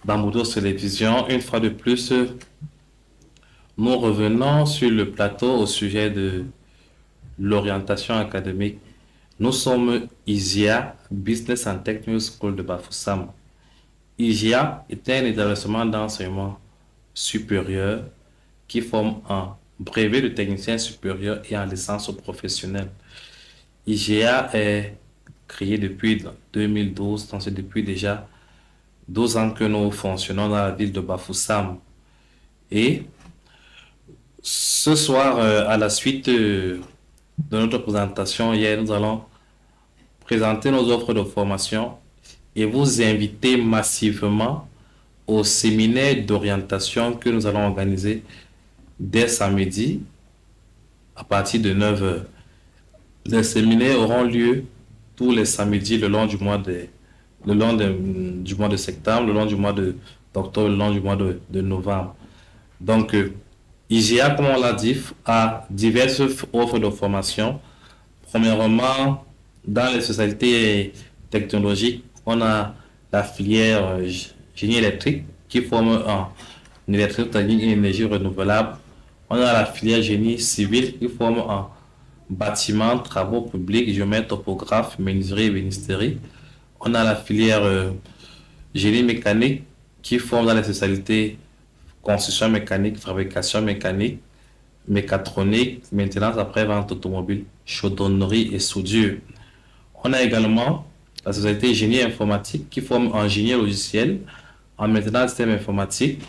d'Amboudo Télévision. Une fois de plus, nous revenons sur le plateau au sujet de l'orientation académique. Nous sommes IGIA, Business and Technical School de Bafoussam. IGIA est un établissement d'enseignement supérieur qui forme un brevet de technicien supérieur et en licence professionnelle. IGIA est créé depuis 2012, donc c'est depuis déjà 12 ans que nous fonctionnons dans la ville de Bafoussam. Et ce soir, à la suite de notre présentation hier, nous allons présenter nos offres de formation et vous inviter massivement au séminaire d'orientation que nous allons organiser dès samedi à partir de 9 heures. Les séminaires auront lieu tous les samedis le long du mois de septembre, le long du mois d'octobre, le long du mois de novembre. Donc, IGA, comme on l'a dit, a diverses offres de formation. Premièrement, dans les spécialités technologiques, on a la filière génie électrique qui forme en électrotechnique et énergie renouvelable. On a la filière génie civil qui forme en bâtiment, travaux publics, géomètre, topographe, menuiserie et bénisterie. On a la filière génie mécanique qui forme dans les spécialités construction mécanique, fabrication mécanique, mécatronique, maintenance après-vente automobile, chaudronnerie et soudure. On a également la société génie informatique qui forme en génie logiciel, en maintenance de système informatique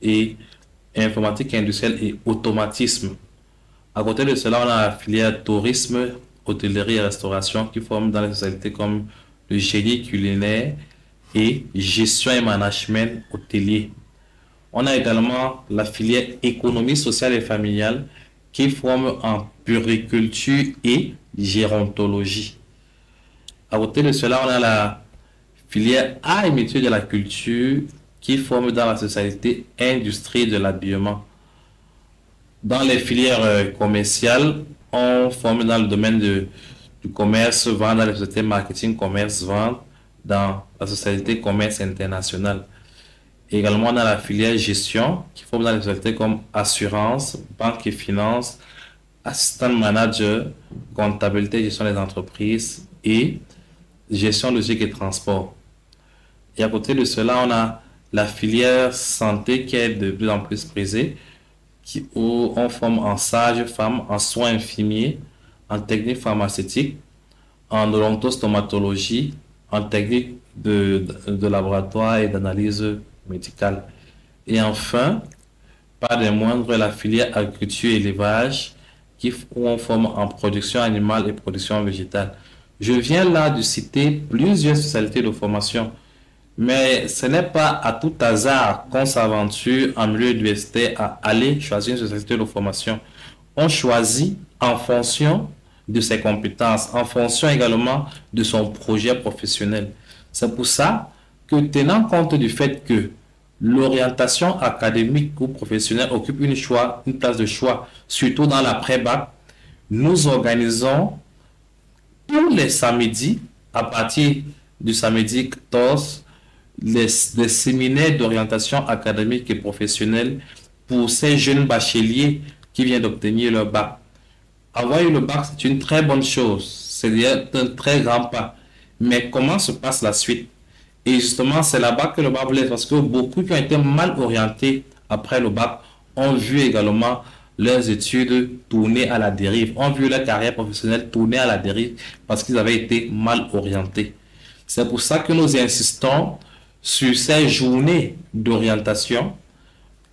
et informatique industrielle et automatisme. À côté de cela, on a la filière tourisme, hôtellerie et restauration qui forme dans les spécialités comme le génie culinaire et gestion et management hôtelier. On a également la filière économie sociale et familiale qui forme en puriculture et gérontologie. À côté de cela, on a la filière art et métiers de la culture qui forme dans la spécialité industrie de l'habillement. Dans les filières commerciales, on forme dans le domaine du commerce, vente, dans la société marketing, commerce, vente, dans la société commerce international. Également, on a la filière gestion qui forme dans les sociétés comme assurance, banque et finance, assistant manager, comptabilité et gestion des entreprises et gestion logistique et transport. Et à côté de cela, on a la filière santé qui est de plus en plus prisée, où on forme en sage-femme, en soins infirmiers, en technique pharmaceutique, en odontostomatologie, en technique de laboratoire et d'analyse médicale. Et enfin, pas des moindres, la filière agriculture et élevage, où on forme en production animale et production végétale. Je viens là de citer plusieurs spécialités de formation, mais ce n'est pas à tout hasard qu'on s'aventure en milieu universitaire à aller choisir une spécialité de formation. On choisit en fonction de ses compétences, en fonction également de son projet professionnel. C'est pour ça que, tenant compte du fait que l'orientation académique ou professionnelle occupe une place de choix, surtout dans l'après-bac, nous organisons tous les samedis, à partir du samedi 14, les séminaires d'orientation académique et professionnelle pour ces jeunes bacheliers qui viennent d'obtenir leur bac. Avoir eu le bac, c'est une très bonne chose, c'est un très grand pas. Mais comment se passe la suite? Et justement, c'est là-bas que le bas blesse, parce que beaucoup qui ont été mal orientés après le bac ont vu également leurs études tourner à la dérive, ont vu leur carrière professionnelle tourner à la dérive parce qu'ils avaient été mal orientés. C'est pour ça que nous insistons sur ces journées d'orientation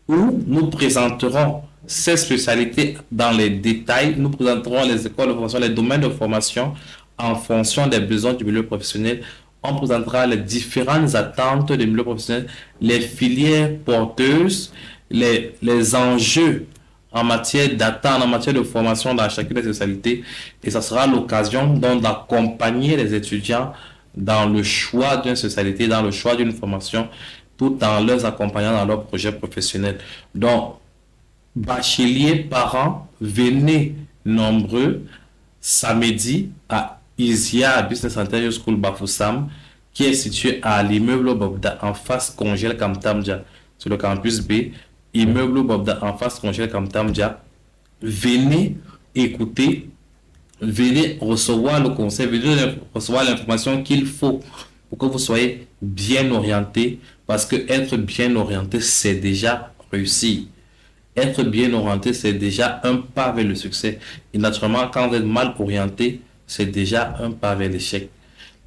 où nous présenterons ces spécialités dans les détails, nous présenterons les écoles de formation, les domaines de formation en fonction des besoins du milieu professionnel. On présentera les différentes attentes du milieu professionnel, les filières porteuses, les enjeux en matière d'attente, en matière de formation dans chacune des spécialités. Et ça sera l'occasion donc d'accompagner les étudiants dans le choix d'une spécialité, dans le choix d'une formation, tout en les accompagnant dans leur projet professionnel. Donc, bacheliers, parents, venez nombreux samedi à ISIA Business Center School Bafoussam qui est situé à l'immeuble Bobda en face Congel Kamtamdia, sur le campus B, immeuble Bobda en face Congel Kamtamdia. Venez écouter, venez recevoir le conseil, venez recevoir l'information qu'il faut pour que vous soyez bien orienté, parce que être bien orienté, c'est déjà réussi. Être bien orienté, c'est déjà un pas vers le succès. Et naturellement, quand vous êtes mal orienté, c'est déjà un pas vers l'échec.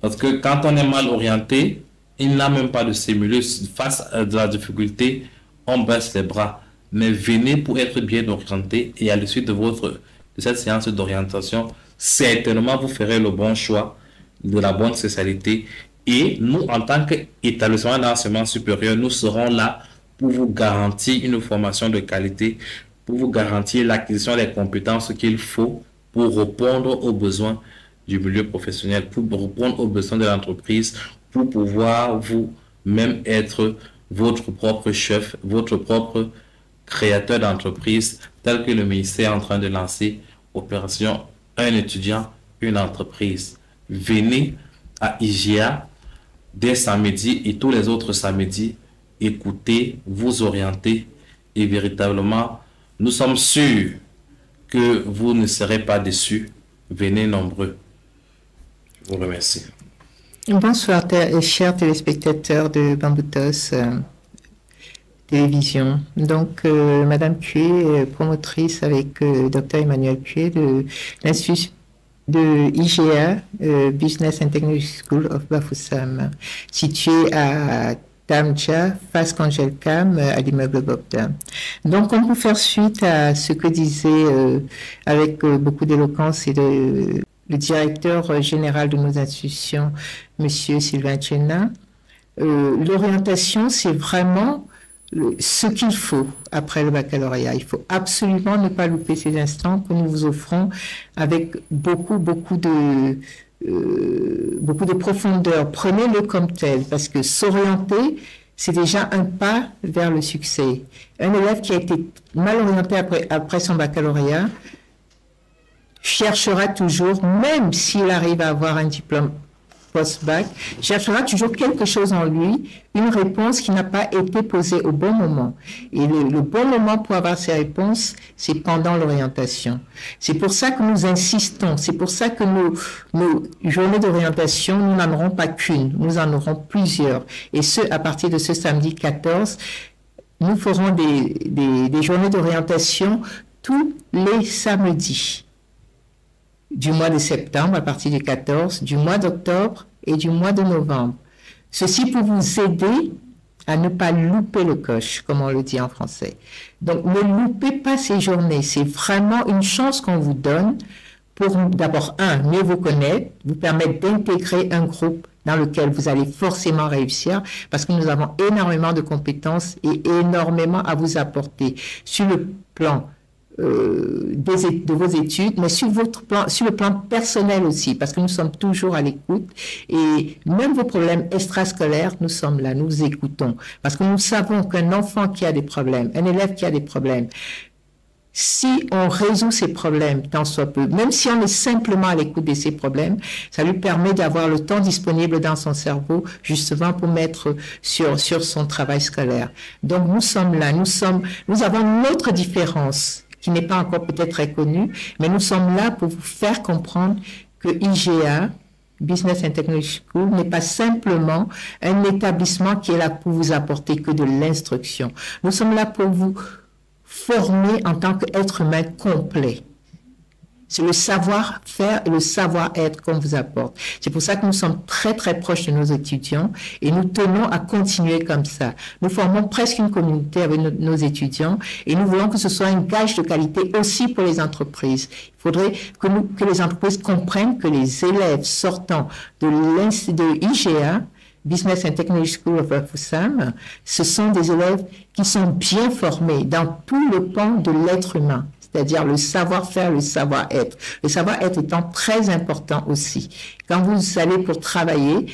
Parce que quand on est mal orienté, il n'a même pas de stimulus. Face à de la difficulté, on baisse les bras. Mais venez pour être bien orienté, et à la suite de cette séance d'orientation, certainement vous ferez le bon choix de la bonne spécialité. Et nous, en tant qu'établissement d'enseignement supérieur, nous serons là pour vous garantir une formation de qualité, pour vous garantir l'acquisition des compétences qu'il faut pour répondre aux besoins du milieu professionnel, pour répondre aux besoins de l'entreprise, pour pouvoir vous-même être votre propre chef, votre propre créateur d'entreprise, tel que le ministère est en train de lancer opération un étudiant, une entreprise. Venez à IGA dès samedi et tous les autres samedis, écoutez, vous orientez, et véritablement, nous sommes sûrs que vous ne serez pas déçus. Venez nombreux. Je vous remercie. Bonsoir, chers téléspectateurs de Bamboutos Télévision. Donc, Madame Cué, promotrice avec Dr Emmanuel Cué de l'Institut de IGA, Business and Technology School of Bafoussam, situé à Tamja, face Kangelkam, à l'immeuble Bobda. Donc, on peut faire suite à ce que disait avec beaucoup d'éloquence le directeur général de nos institutions, Monsieur Sylvain Tchena. L'orientation, c'est vraiment ce qu'il faut après le baccalauréat. Il faut absolument ne pas louper ces instants que nous vous offrons avec beaucoup de profondeur. Prenez-le comme tel, parce que s'orienter, c'est déjà un pas vers le succès. Un élève qui a été mal orienté après son baccalauréat cherchera toujours, même s'il arrive à avoir un diplôme post-bac, cherchera toujours quelque chose en lui, une réponse qui n'a pas été posée au bon moment. Et le bon moment pour avoir ces réponses, c'est pendant l'orientation. C'est pour ça que nous insistons, c'est pour ça que nos journées d'orientation, nous n'en aurons pas qu'une, nous en aurons plusieurs. Et ce, à partir de ce samedi 14, nous ferons des journées d'orientation tous les samedis du mois de septembre, à partir du 14, du mois d'octobre et du mois de novembre. Ceci pour vous aider à ne pas louper le coche, comme on le dit en français. Donc, ne loupez pas ces journées. C'est vraiment une chance qu'on vous donne pour, d'abord, mieux vous connaître, vous permettre d'intégrer un groupe dans lequel vous allez forcément réussir, parce que nous avons énormément de compétences et énormément à vous apporter sur le plan de vos études, mais sur le plan personnel aussi, parce que nous sommes toujours à l'écoute, et même vos problèmes extrascolaires, nous sommes là, nous vous écoutons, parce que nous savons qu'un enfant qui a des problèmes, un élève qui a des problèmes, si on résout ces problèmes tant soit peu, même si on est simplement à l'écoute de ces problèmes, ça lui permet d'avoir le temps disponible dans son cerveau justement pour mettre sur son travail scolaire. Donc nous sommes là, nous avons notre différence qui n'est pas encore peut-être très connue, mais nous sommes là pour vous faire comprendre que IGA, Business and Technology School, n'est pas simplement un établissement qui est là pour vous apporter que de l'instruction. Nous sommes là pour vous former en tant qu'être humain complet. C'est le savoir-faire et le savoir-être qu'on vous apporte. C'est pour ça que nous sommes très très proches de nos étudiants et nous tenons à continuer comme ça. Nous formons presque une communauté avec nos étudiants et nous voulons que ce soit un gage de qualité aussi pour les entreprises. Il faudrait que les entreprises comprennent que les élèves sortant de IGA, Business and Technology School of Bafoussam, ce sont des élèves qui sont bien formés dans tout le pan de l'être humain. C'est-à-dire le savoir-faire, le savoir-être. Le savoir-être étant très important aussi. Quand vous allez pour travailler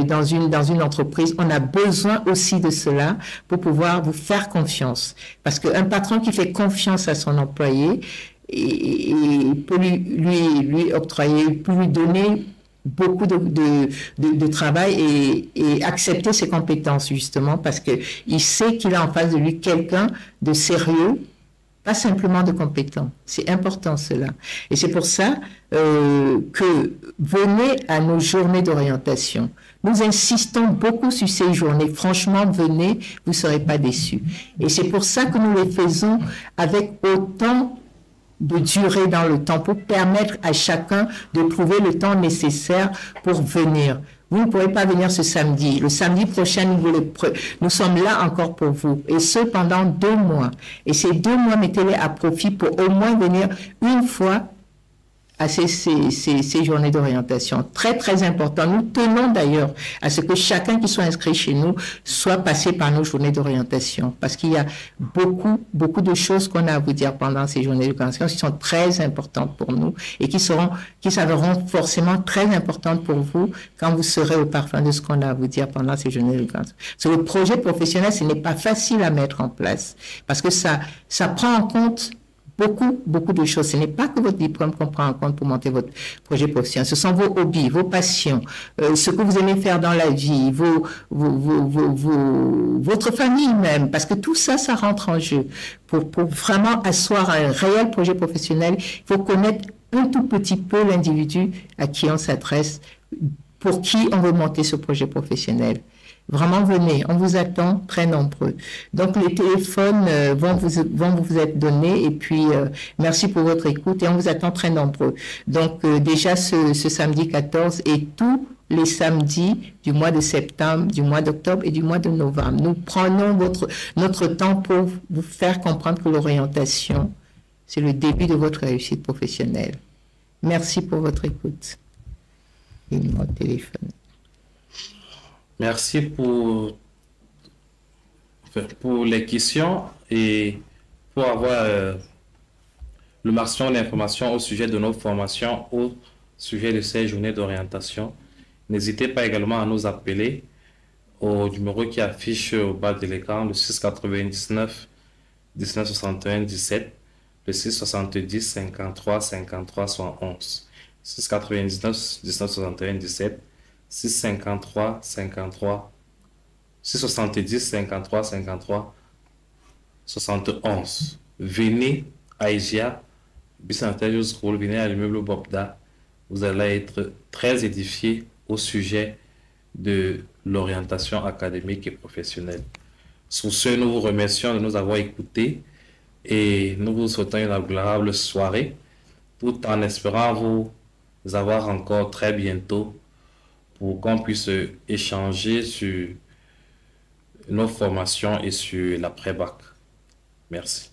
dans une entreprise, on a besoin aussi de cela pour pouvoir vous faire confiance. Parce qu'un patron qui fait confiance à son employé et peut lui octroyer, peut lui donner beaucoup de travail et accepter ses compétences, justement, parce qu'il sait qu'il a en face de lui quelqu'un de sérieux, pas simplement de compétent. C'est important cela. Et c'est pour ça que venez à nos journées d'orientation. Nous insistons beaucoup sur ces journées. Franchement, venez, vous ne serez pas déçus. Et c'est pour ça que nous les faisons avec autant de durée dans le temps pour permettre à chacun de trouver le temps nécessaire pour venir. Vous ne pourrez pas venir ce samedi. Le samedi prochain, nous sommes là encore pour vous. Et ce, pendant 2 mois. Et ces 2 mois, mettez-les à profit pour au moins venir une fois à ces journées d'orientation. Très, très important. Nous tenons d'ailleurs à ce que chacun qui soit inscrit chez nous soit passé par nos journées d'orientation. Parce qu'il y a beaucoup de choses qu'on a à vous dire pendant ces journées d'orientation qui sont très importantes pour nous et qui s'avéreront forcément très importantes pour vous quand vous serez au parfum de ce qu'on a à vous dire pendant ces journées d'orientation. Sur le projet professionnel, ce n'est pas facile à mettre en place parce que ça prend en compte beaucoup de choses. Ce n'est pas que votre diplôme qu'on prend en compte pour monter votre projet professionnel. Ce sont vos hobbies, vos passions, ce que vous aimez faire dans la vie, votre famille même, parce que tout ça, ça rentre en jeu. Pour vraiment asseoir un réel projet professionnel, il faut connaître un tout petit peu l'individu à qui on s'adresse, pour qui on veut monter ce projet professionnel. Vraiment, venez, on vous attend très nombreux. Donc, les téléphones vont vous être donnés et puis merci pour votre écoute et on vous attend très nombreux. Donc, déjà ce samedi 14 et tous les samedis du mois de septembre, du mois d'octobre et du mois de novembre. Nous prenons notre temps pour vous faire comprendre que l'orientation, c'est le début de votre réussite professionnelle. Merci pour votre écoute. Et mon téléphone. Merci pour les questions et pour avoir le maximum d'informations au sujet de nos formations, au sujet de ces journées d'orientation. N'hésitez pas également à nous appeler au numéro qui affiche au bas de l'écran, le 699 1961 17, le 670 53 53 71, 699 1961 17, 653 53 670 53 53 71. Venez à IGIA Business Intelligence School, venez à l'immeuble Bobda. Vous allez être très édifiés au sujet de l'orientation académique et professionnelle. Sur ce, nous vous remercions de nous avoir écoutés et nous vous souhaitons une agréable soirée, tout en espérant vous avoir encore très bientôt pour qu'on puisse échanger sur nos formations et sur l'après-bac. Merci.